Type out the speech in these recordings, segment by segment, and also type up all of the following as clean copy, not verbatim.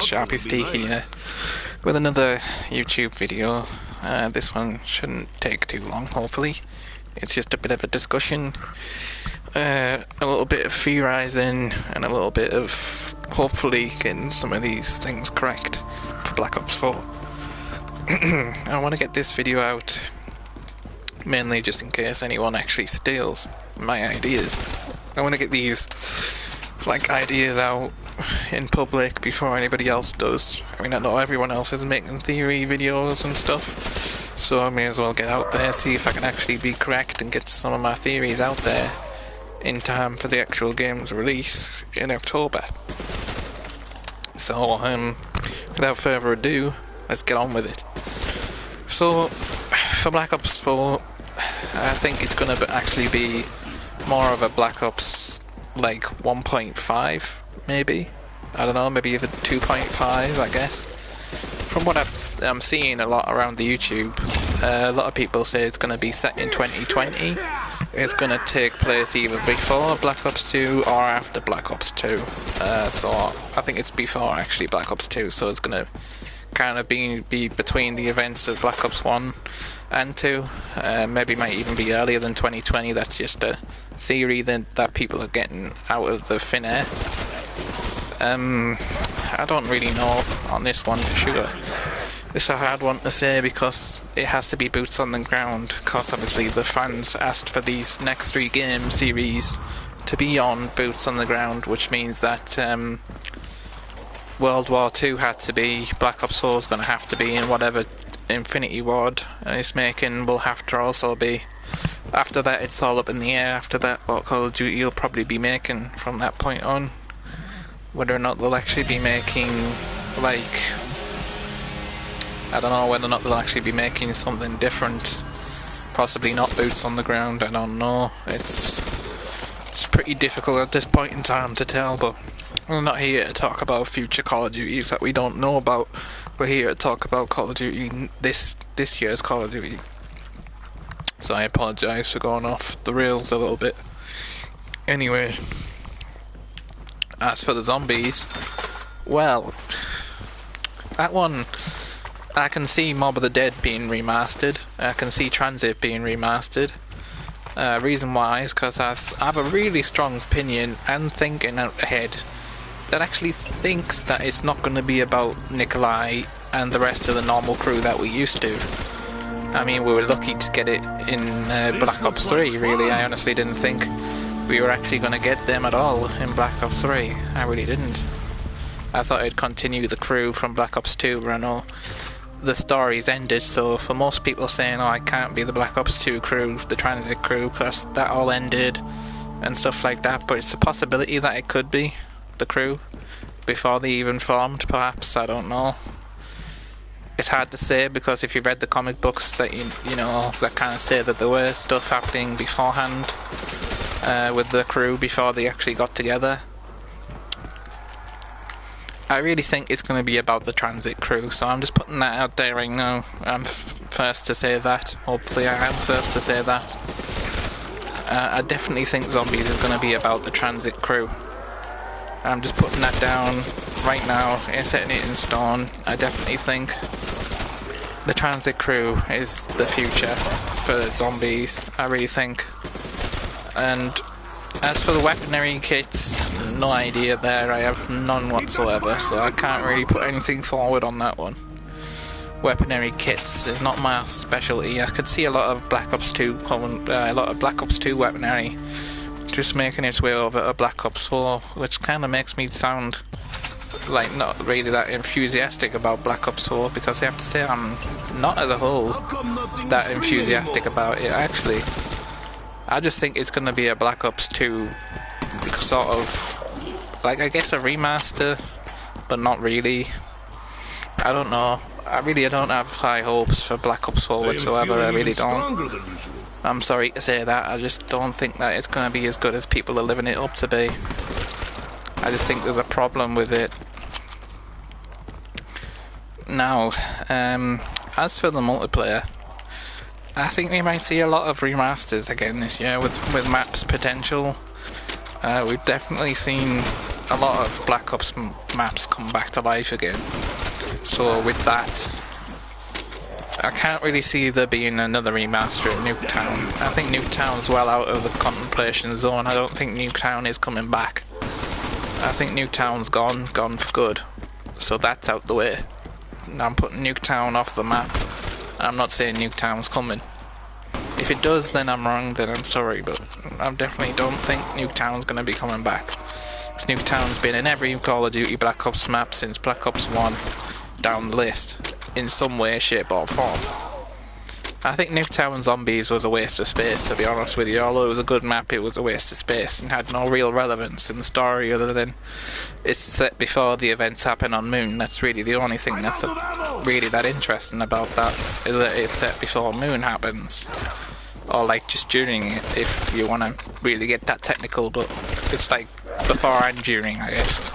Sharpie Steve here with another YouTube video. This one shouldn't take too long, hopefully. It's just a bit of a discussion, a little bit of theorising, and a little bit of hopefully getting some of these things correct for Black Ops 4. I want to get this video out mainly just in case anyone actually steals my ideas. I want to get these ideas out in public before anybody else does. I mean, I know everyone else is making theory videos and stuff, so I may as well get out there, see if I can actually be correct and get some of my theories out there in time for the actual game's release in October. So, without further ado, let's get on with it. So, for Black Ops 4, I think it's going to actually be more of a Black Ops like 1.5, maybe. I don't know, maybe even 2.5, I guess. From what I'm seeing a lot around the YouTube, a lot of people say it's going to be set in 2020. It's going to take place either before Black Ops 2 or after Black Ops 2. So I think it's before actually Black Ops 2, so it's going to kind of be between the events of Black Ops 1 and 2. Maybe might even be earlier than 2020. That's just a theory that people are getting out of the thin air. I don't really know on this one for sure. It's a hard one to say because it has to be boots on the ground, because obviously the fans asked for these next 3 game series to be on boots on the ground, which means that World War II had to be, Black Ops 4 is going to have to be, and whatever Infinity Ward is making will have to also be. After that, it's all up in the air. After that, what Call of Duty you'll probably be making from that point on. Whether or not they'll actually be making, I don't know whether or not they'll actually be making something different. Possibly not boots on the ground, I don't know. It's pretty difficult at this point in time to tell, but we're not here to talk about future Call of Duties that we don't know about. We're here to talk about Call of Duty, this year's Call of Duty. So I apologise for going off the rails a little bit. Anyway, as for the zombies, well, that one, I can see Mob of the Dead being remastered. I can see Transit being remastered. Reason why is because I have a really strong opinion and thinking out ahead that actually thinks that it's not going to be about Nikolai and the rest of the normal crew that we used to. I mean, we were lucky to get it in Black Ops 3, really. I honestly didn't think we were actually going to get them at all in Black Ops 3. I really didn't. I thought it'd continue the crew from Black Ops 2, where I know the story's ended, so for most people saying, oh, I can't be the Black Ops 2 crew, the Transit crew, because that all ended and stuff like that, but it's a possibility that it could be the crew before they even formed, perhaps. I don't know. It's hard to say because if you read the comic books that you know that kind of say that there were stuff happening beforehand with the crew before they actually got together. I really think it's going to be about the Transit crew, so I'm just putting that out there right now. I'm first to say that. Hopefully I am first to say that. I definitely think Zombies is going to be about the Transit crew. I'm just putting that down right now and setting it in stone. I definitely think the Transit crew is the future for Zombies. I really think. And as for the weaponry kits, no idea there. I have none whatsoever, so I can't really put anything forward on that one. Weaponry kits is not my specialty. I could see a lot of Black Ops 2 weaponry just making its way over to Black Ops 4, which kind of makes me sound like not really that enthusiastic about Black Ops 4, because I have to say I'm not as a whole that enthusiastic about it actually. I just think it's going to be a Black Ops 2 sort of, I guess a remaster, but not really. I don't know. I don't have high hopes for Black Ops 4 whatsoever. I really don't. I'm sorry to say that. I just don't think that it's going to be as good as people are living it up to be. I just think there's a problem with it. Now, as for the multiplayer, I think we might see a lot of remasters again this year with maps potential. We've definitely seen a lot of Black Ops maps come back to life again. So with that, I can't really see there being another remaster of Nuketown. I think Nuketown's well out of the contemplation zone. I don't think Nuketown is coming back. I think Nuketown's gone for good. So that's out the way. I'm putting Nuketown off the map. I'm not saying Nuketown's coming. If it does, then I'm wrong, then I'm sorry, but I definitely don't think Nuketown's going to be coming back. Because Nuketown's been in every Call of Duty Black Ops map since Black Ops 1 down the list, in some way, shape or form. I think Nuketown Zombies was a waste of space, to be honest with you. Although it was a good map, it was a waste of space and had no real relevance in the story other than it's set before the events happen on Moon. That's really the only thing that's really that interesting about that, is that it's set before Moon happens. Or like just during it, if you want to really get that technical, but it's like before and during, I guess.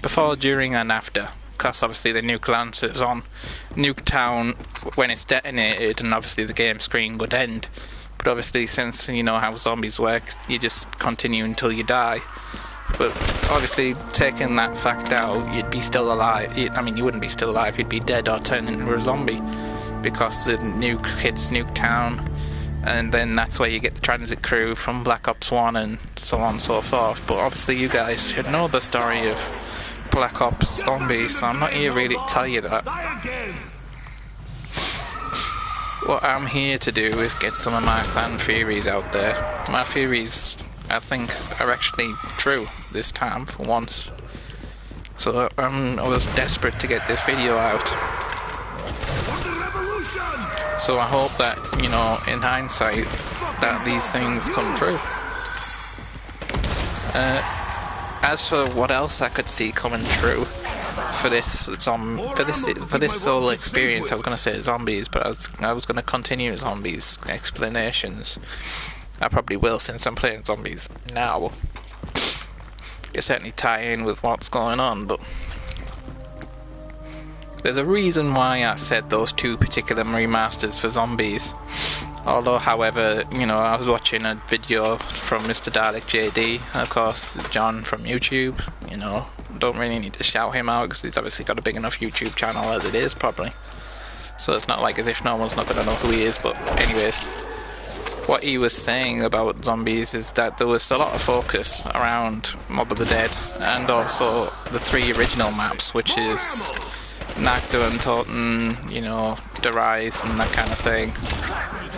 Before, during and after. Because obviously the nuke launches on Nuketown when it's detonated, and obviously the game screen would end. But obviously, since you know how zombies work, you just continue until you die. But obviously, taking that fact out, you'd be still alive. I mean, you wouldn't be still alive, you'd be dead or turned into a zombie. Because the nuke hits Nuketown, and then that's where you get the transit crew from Black Ops 1 and so on and so forth. But obviously you guys should know the story of Black Ops Zombies, so I'm not here really to tell you that. What I'm here to do is get some of my fan theories out there. My theories, I think, are actually true this time, for once. So I was desperate to get this video out. So I hope that, you know, in hindsight, that these things come true. As for what else I could see coming true for this solo experience, I was going to say zombies, but I was going to continue zombies explanations. I probably will, since I'm playing zombies now. It certainly tie in with what's going on, but there's a reason why I said those two particular remasters for zombies. Although, however, you know, I was watching a video from Mr. Dalek JD, of course, John from YouTube. You know, don't really need to shout him out because he's obviously got a big enough YouTube channel as it is, probably. So it's not like as if no one's not going to know who he is, but anyways. What he was saying about zombies is that there was a lot of focus around Mob of the Dead and also the 3 original maps, which is Nakta and Toten, you know, The Rise and that kind of thing.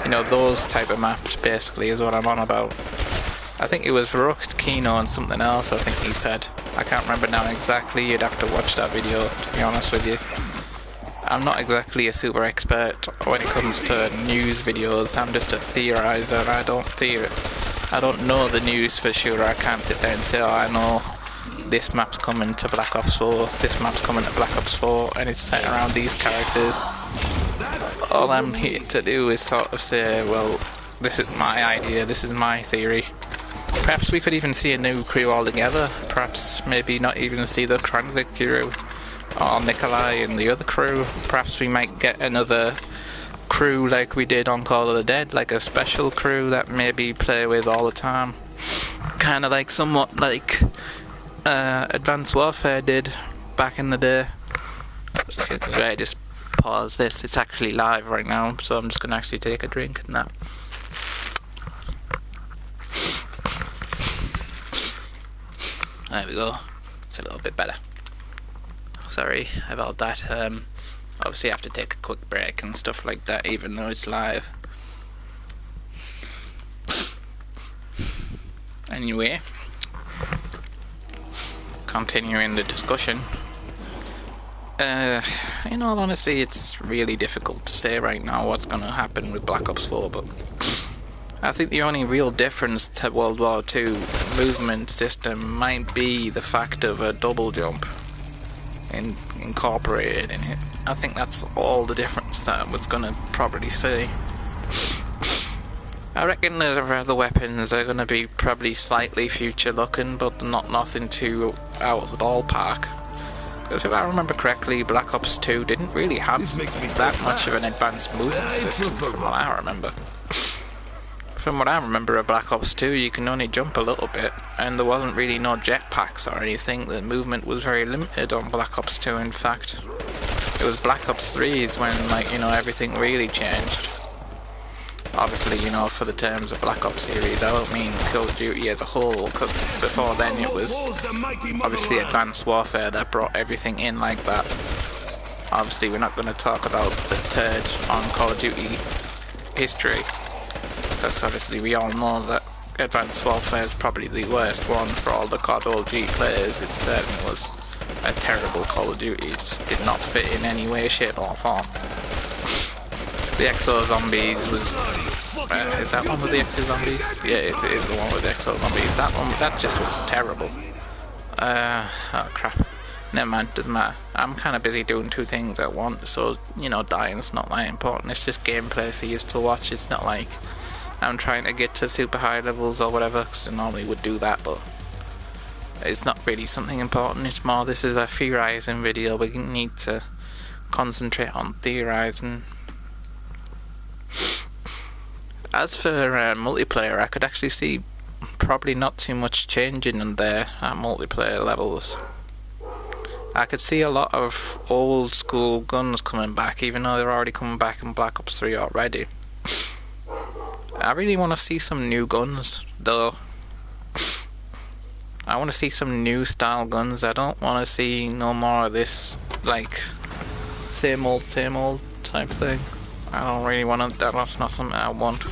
You know, those type of maps basically is what I'm on about. I think it was Rucht, Kino and something else, I think he said. I can't remember now exactly, you'd have to watch that video to be honest with you. I'm not exactly a super expert when it comes to news videos, I'm just a theorizer and I don't know the news for sure. I can't sit there and say, oh, I know this map's coming to Black Ops 4, this map's coming to Black Ops 4 and it's set around these characters. All I'm here to do is sort of say, well, this is my idea, this is my theory. Perhaps we could even see a new crew altogether, perhaps maybe not even see the transit crew, or Nikolai and the other crew. Perhaps we might get another crew like we did on Call of the Dead, like a special crew that maybe play with all the time. Kind of like, somewhat like Advanced Warfare did back in the day. I just pause this, it's actually live right now, so I'm just going to actually take a drink and that. There we go, it's a little bit better. Sorry about that, obviously I have to take a quick break and stuff like that even though it's live. Anyway, continuing the discussion. In all honesty, it's really difficult to say right now what's going to happen with Black Ops 4, but I think the only real difference to World War II movement system might be the fact of a double jump incorporated in it. I think that's all the difference that I was going to probably say. I reckon the weapons are going to be probably slightly future looking, but not nothing too out of the ballpark. Because if I remember correctly, Black Ops 2 didn't really have that much of an advanced movement system from what I remember. From what I remember of Black Ops 2, you can only jump a little bit, and there wasn't really no jetpacks or anything. The movement was very limited on Black Ops 2, in fact. It was Black Ops 3 is when, like, you know, everything really changed. Obviously, you know, for the terms of Black Ops series, I don't mean Call of Duty as a whole, because before then it was obviously Advanced Warfare that brought everything in like that. Obviously, we're not going to talk about the turd on Call of Duty history, because obviously we all know that Advanced Warfare is probably the worst one for all the COD OG players. It certainly was a terrible Call of Duty. It just did not fit in any way, shape or form. The Exo Zombies was... is that one with the Exo Zombies? Yeah, it is the one with the Exo Zombies. That one, that just was terrible. Oh crap. Never mind, doesn't matter. I'm kind of busy doing two things at once, so, you know, dying's not that important. It's just gameplay for you to watch. It's not like I'm trying to get to super high levels or whatever, because I normally would do that, but it's not really something important. It's more, this is a theorizing video. We need to concentrate on theorizing. As for multiplayer, I could actually see probably not too much changing in there at multiplayer levels. I could see a lot of old school guns coming back, even though they're already coming back in Black Ops 3 already. I really want to see some new guns, though. I want to see some new style guns. I don't want to see no more of this, like, same old type thing. I don't really want to, that's not something I want.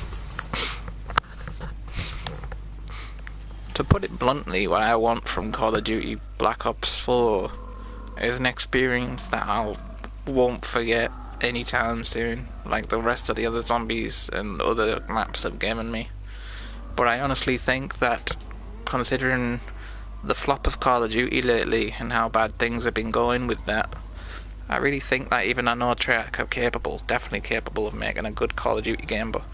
To put it bluntly, what I want from Call of Duty Black Ops 4 is an experience that I won't forget anytime soon, like the rest of the other zombies and other maps have given me. But I honestly think that, considering the flop of Call of Duty lately and how bad things have been going with that, I really think that even I know Treyarch are definitely capable of making a good Call of Duty game, but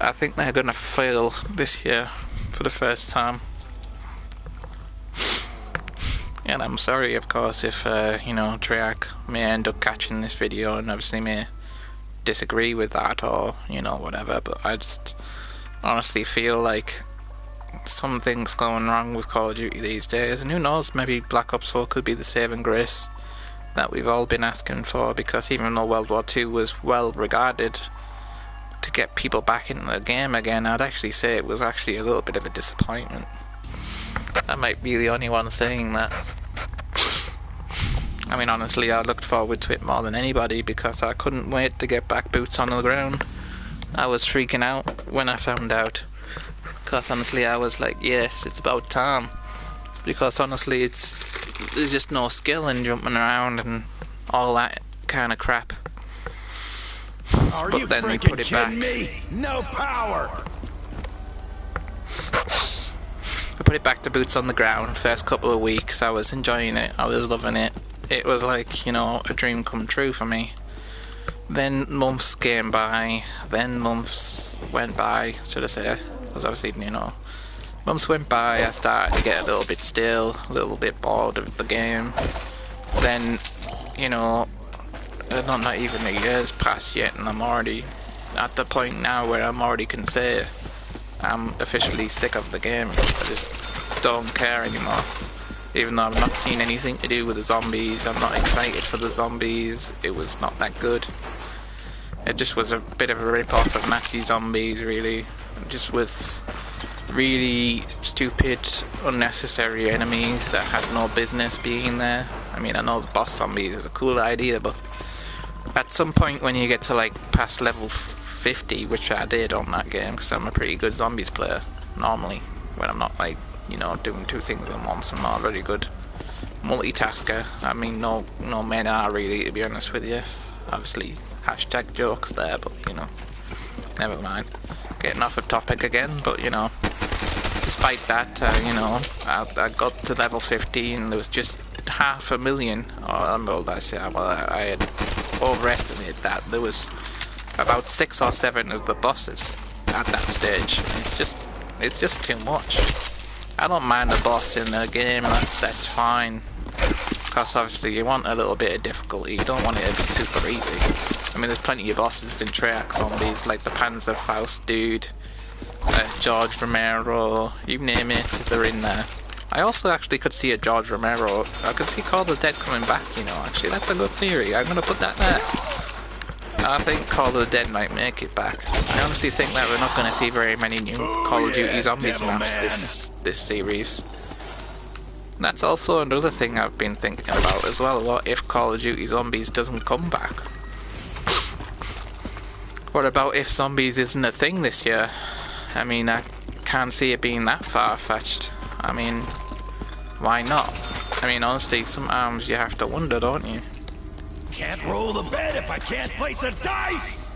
I think they're gonna fail this year for the first time. And I'm sorry, of course, if you know, Treyarch may end up catching this video and obviously may disagree with that or, you know, whatever, but I just honestly feel like something's going wrong with Call of Duty these days, and who knows, maybe Black Ops 4 could be the saving grace that we've all been asking for, because even though World War II was well regarded to get people back into the game again, I'd actually say it was actually a little bit of a disappointment. I might be the only one saying that. I mean, honestly, I looked forward to it more than anybody because I couldn't wait to get back boots on the ground. I was freaking out when I found out, because honestly I was like, yes, it's about time, because honestly there's just no skill in jumping around and all that kind of crap. Are but you then we freaking put it back. kidding me? No power. We put it back to boots on the ground. First couple of weeks I was enjoying it, I was loving it. It was like, you know, a dream come true for me. Then months came by, then months went by, should I say, because obviously, you know, months went by, I started to get a little bit still, a little bit bored of the game. Then, you know, not even a year's passed yet, and I'm already at the point now where I'm already can say I'm officially sick of the game. I just don't care anymore. Even though I've not seen anything to do with the zombies, I'm not excited for the zombies, it was not that good. It just was a bit of a rip-off of Nazi zombies, really, just with really stupid, unnecessary enemies that had no business being there. I mean, I know the boss zombies is a cool idea, but at some point when you get to like past level 50, which I did on that game, because I'm a pretty good zombies player normally, when I'm not like, you know, doing two things at once. I'm not a very good multitasker. I mean, no men are really, to be honest with you. Obviously, hashtag jokes there, but you know, never mind. Getting off the topic again, but you know, despite that, you know, I got to level 15. There was just 500,000. I had overestimated that. There was about 6 or 7 of the bosses at that stage. It's just too much. I don't mind a boss in a game. That's fine. Because obviously you want a little bit of difficulty. You don't want it to be super easy. I mean, there's plenty of bosses in Treyarch zombies, like the Panzerfaust dude, George Romero, you name it, they're in there. I also actually could see a George Romero. I could see Call of the Dead coming back, you know, actually. That's a good theory. I'm going to put that there. I think Call of the Dead might make it back. I honestly think that we're not going to see very many new Call of Duty Zombies maps this series. That's also another thing I've been thinking about as well. What if Call of Duty Zombies doesn't come back? What about if zombies isn't a thing this year? I mean, I can't see it being that far-fetched. I mean, why not? I mean, honestly, sometimes you have to wonder, don't you? Can't roll the bed if I can't place a dice!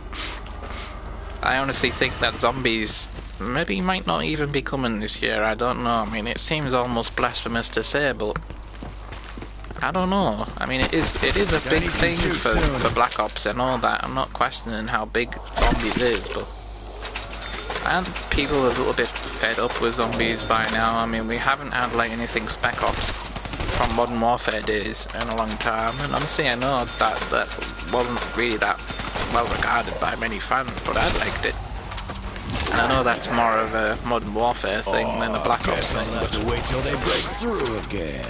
I honestly think that zombies maybe might not even be coming this year. I don't know. I mean, it seems almost blasphemous to say, but I don't know. I mean, it is a big thing for Black Ops and all that. I'm not questioning how big zombies is, but aren't people a little bit fed up with zombies by now? I mean, we haven't had like anything Spec Ops from Modern Warfare days in a long time, and honestly I know that wasn't really that well regarded by many fans, but I liked it. And I know that's more of a Modern Warfare thing than a Black Ops thing, but wait till they break through again.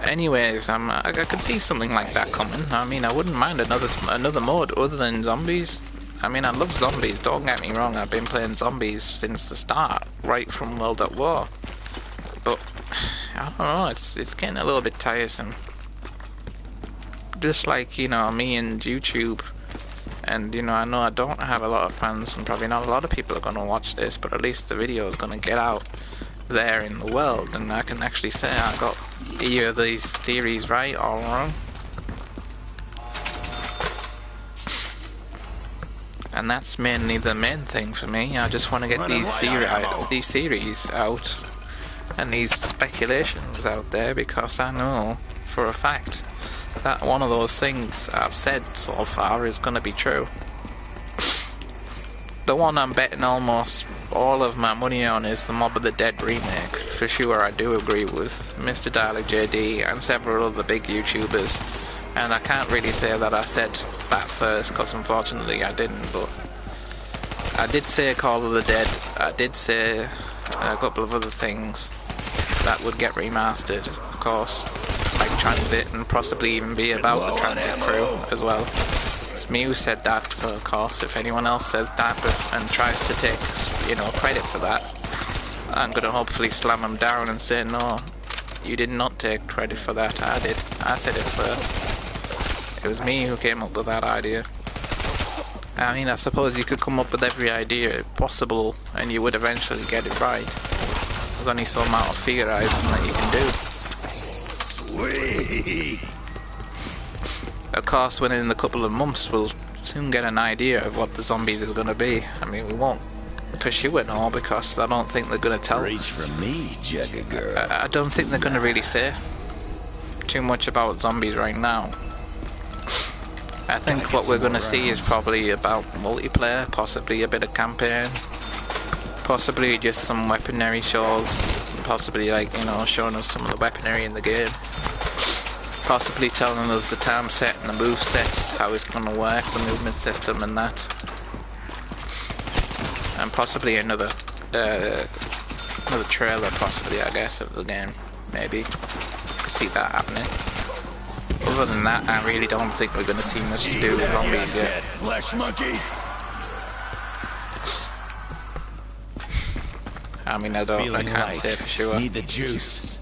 Anyways, I could see something like that coming. I mean, I wouldn't mind another mode other than zombies. I mean, I love zombies, don't get me wrong. I've been playing zombies since the start, right from World at War. But I don't know, it's getting a little bit tiresome. Just like, you know, me and YouTube. And, you know I don't have a lot of fans, and probably not a lot of people are going to watch this, but at least the video is going to get out there in the world, and I can actually say I got either of these theories right or wrong. And that's mainly the main thing for me. I just want to get these theories out and these speculations out there, because I know for a fact that one of those things I've said so far is going to be true. The one I'm betting almost all of my money on is the Mob of the Dead remake. For sure, I do agree with Mr. Dalek JD and several other big YouTubers. And I can't really say that I said that first, because unfortunately I didn't, but I did say Call of the Dead. I did say a couple of other things that would get remastered, of course, like Transit, and possibly even be about the Transit crew as well. It's me who said that, so of course if anyone else says that and tries to take, you know, credit for that, I'm gonna hopefully slam them down and say, no, you did not take credit for that. I did. I said it first. It was me who came up with that idea. I mean, I suppose you could come up with every idea possible and you would eventually get it right. There's only so amount of theorizing that you can do. Sweet! Of course, within a couple of months we'll soon get an idea of what the zombies is going to be. I mean, we won't pursue it all, because I don't think they're going to tell. Reach for me, Jugga girl. I don't think they're going to really say too much about zombies right now. I think what we're going to see is probably about multiplayer, possibly a bit of campaign, possibly just some weaponry shows, possibly, like, you know, showing us some of the weaponry in the game, possibly telling us the time set and the move sets, how it's going to work, the movement system and that, and possibly another trailer, possibly, I guess, of the game. Maybe could see that happening. Other than that, I really don't think we're going to see much to do with zombies yet. Flesh monkeys. I mean, I can't say for sure. Need the juice.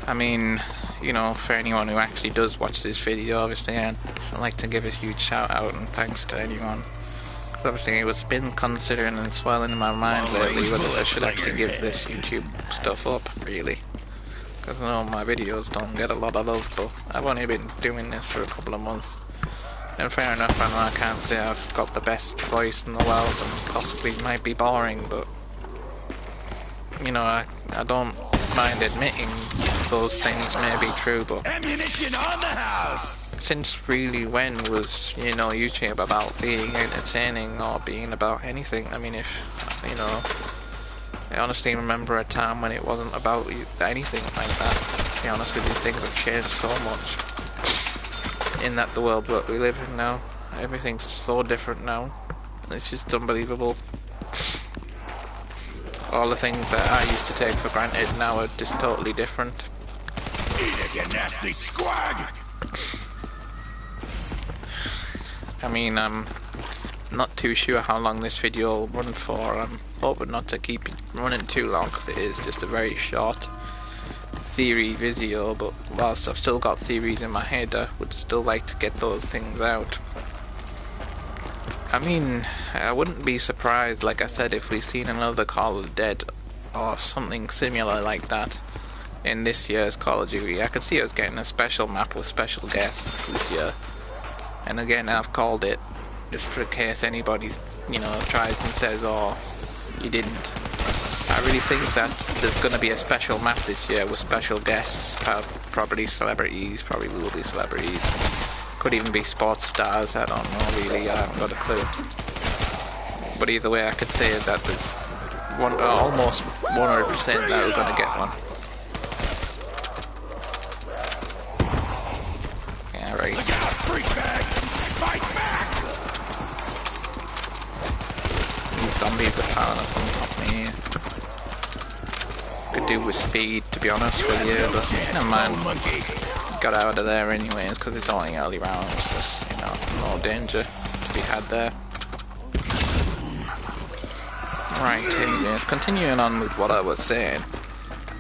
I mean, you know, for anyone who actually does watch this video, obviously, I'd like to give a huge shout out and thanks to anyone. Because obviously it was been considering and swelling in my mind lately whether I should actually give this YouTube stuff up, really. Because I know my videos don't get a lot of love, but I've only been doing this for a couple of months. And fair enough, I know I can't say I've got the best voice in the world and possibly might be boring, but you know, I don't mind admitting those things may be true, but Ammunition on the house! Since really when was, you know, YouTube about being entertaining or being about anything? I mean, if, you know, I honestly remember a time when it wasn't about anything like that. To be honest with you, things have changed so much in that the world that we live in now. Everything's so different now. It's just unbelievable. all the things that I used to take for granted now are just totally different. Eat it, you nasty squag! I mean, I'm not too sure how long this video will run for. I'm hoping not to keep it running too long because it is just a very short theory video, but whilst I've still got theories in my head, I would still like to get those things out. I mean, I wouldn't be surprised, like I said, if we've seen another Call of the Dead or something similar like that in this year's Call of Duty. I could see us getting a special map with special guests this year. And again, I've called it just for case anybody, you know, tries and says, oh, you didn't. I really think that there's going to be a special map this year with special guests, probably celebrities, probably will be celebrities. Could even be sports stars, I don't know really, I haven't got a clue. But either way, I could say that there's almost 100% that we're going to get one. Yeah, right. These zombies are piling up on top of me. Could do with speed, to be honest with you, but never mind. Got out of there anyways, because it's only early rounds. There's, you know, no danger to be had there. Right, anyways, continuing on with what I was saying,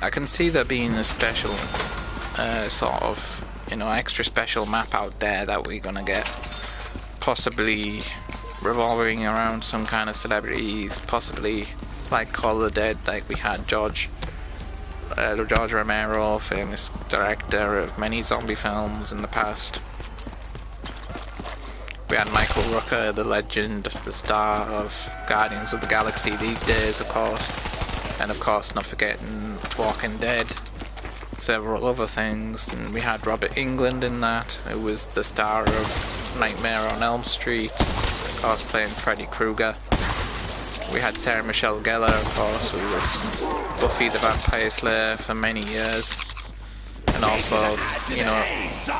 I can see there being a special, sort of, you know, extra special map out there that we're gonna get, possibly revolving around some kind of celebrities, possibly like Call of the Dead, like we had George Romero, famous director of many zombie films in the past. We had Michael Rooker, the legend, the star of Guardians of the Galaxy these days, of course, and of course not forgetting Walking Dead, several other things. And we had Robert Englund in that, who was the star of Nightmare on Elm Street, of course playing Freddy Krueger. We had Sarah Michelle Gellar, of course, who was Buffy the Vampire Slayer for many years, and also, you know,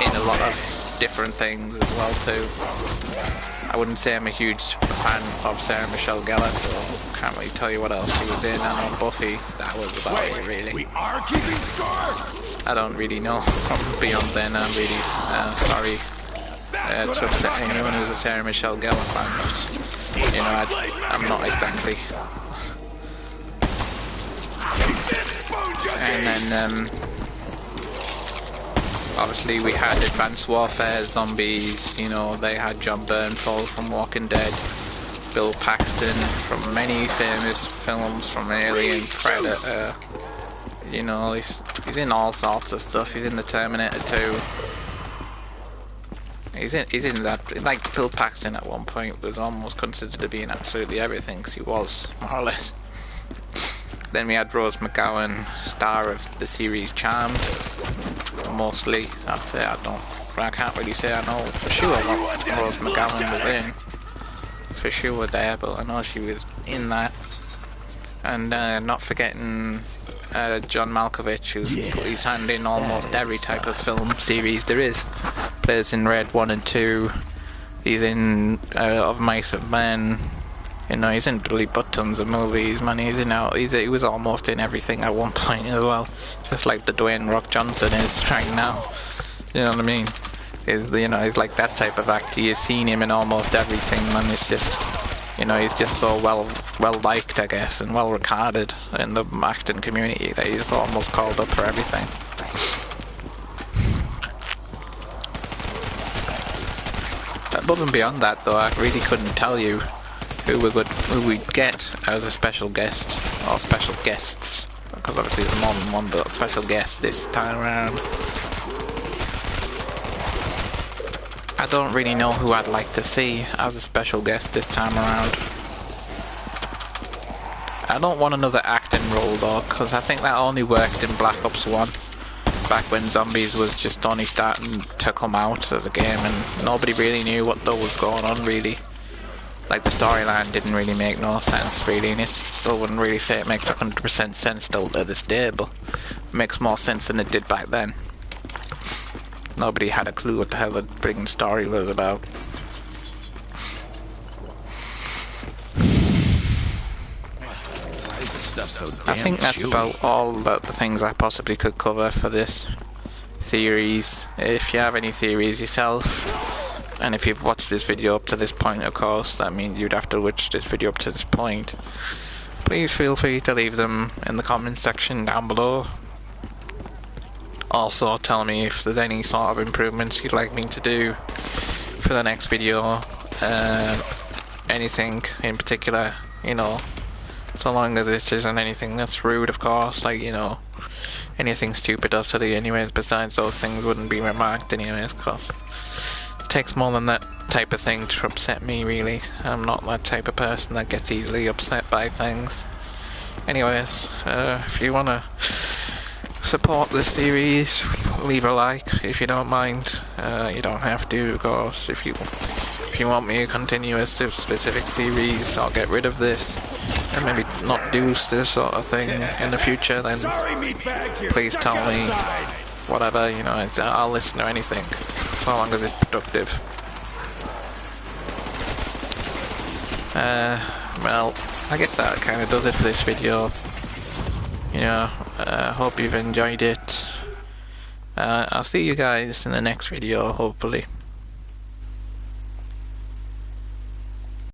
in a lot of different things as well too. I wouldn't say I'm a huge fan of Sarah Michelle Gellar, so can't really tell you what else she was in. I know Buffy, that was about it really. We are keeping score! I don't really know beyond then. I'm really sorry to upset anyone who's a Sarah Michelle Gellar fan, but you know, I'm not exactly. And then obviously we had Advanced Warfare zombies, you know, they had John Bernthal from Walking Dead, Bill Paxton from many famous films, from Alien, Predator, you know, he's in all sorts of stuff. He's in the Terminator 2. He's in that, like Bill Paxton at one point was almost considered to be in absolutely everything, because he was, more or less. Then we had Rose McGowan, star of the series Charmed, mostly. I'd say I can't really say I know for sure what Rose McGowan was in. For sure there, but I know she was in that. And not forgetting John Malkovich, who's put his hand in almost every type of film series there is. Plays in Red 1 and 2. He's in Of Mice and Men. You know, he's in really tons of movies, man. He was almost in everything at one point as well. Just like the Dwayne Rock Johnson is right now. You know what I mean? He's like that type of actor. You've seen him in almost everything, man. It's just, you know, he's just so well liked, I guess, and well regarded in the acting community that he's almost called up for everything. Above and beyond that, though, I really couldn't tell you who we'd get as a special guest, or special guests, because obviously there's more than one, but special guest this time around. I don't really know who I'd like to see as a special guest this time around. I don't want another acting role though, because I think that only worked in Black Ops 1. Back when zombies was just only starting to come out as a game and nobody really knew what was going on really. Like the storyline didn't really make no sense really, and I wouldn't really say it makes 100% sense still to this day, but it makes more sense than it did back then. Nobody had a clue what the hell the friggin' story was about. stuff's so I damn think that's chewy. about all the things I possibly could cover for this theories. If you have any theories yourself, and if you've watched this video up to this point, of course, that means you'd have to watch this video up to this point, please feel free to leave them in the comment section down below. Also, tell me if there's any sort of improvements you'd like me to do for the next video. Anything in particular, you know, so long as it isn't anything that's rude, of course, like, you know, anything stupid or silly anyways. Besides, those things wouldn't be remarked anyways, because it takes more than that type of thing to upset me, really. I'm not that type of person that gets easily upset by things. Anyways, if you want to support this series, leave a like if you don't mind. You don't have to, of course. If you want me to continue a specific series or get rid of this and maybe not do this sort of thing in the future, then please tell me. Whatever, you know, I'll listen to anything so long as it's productive. Well, I guess that kind of does it for this video. You know, hope you've enjoyed it. I'll see you guys in the next video, hopefully.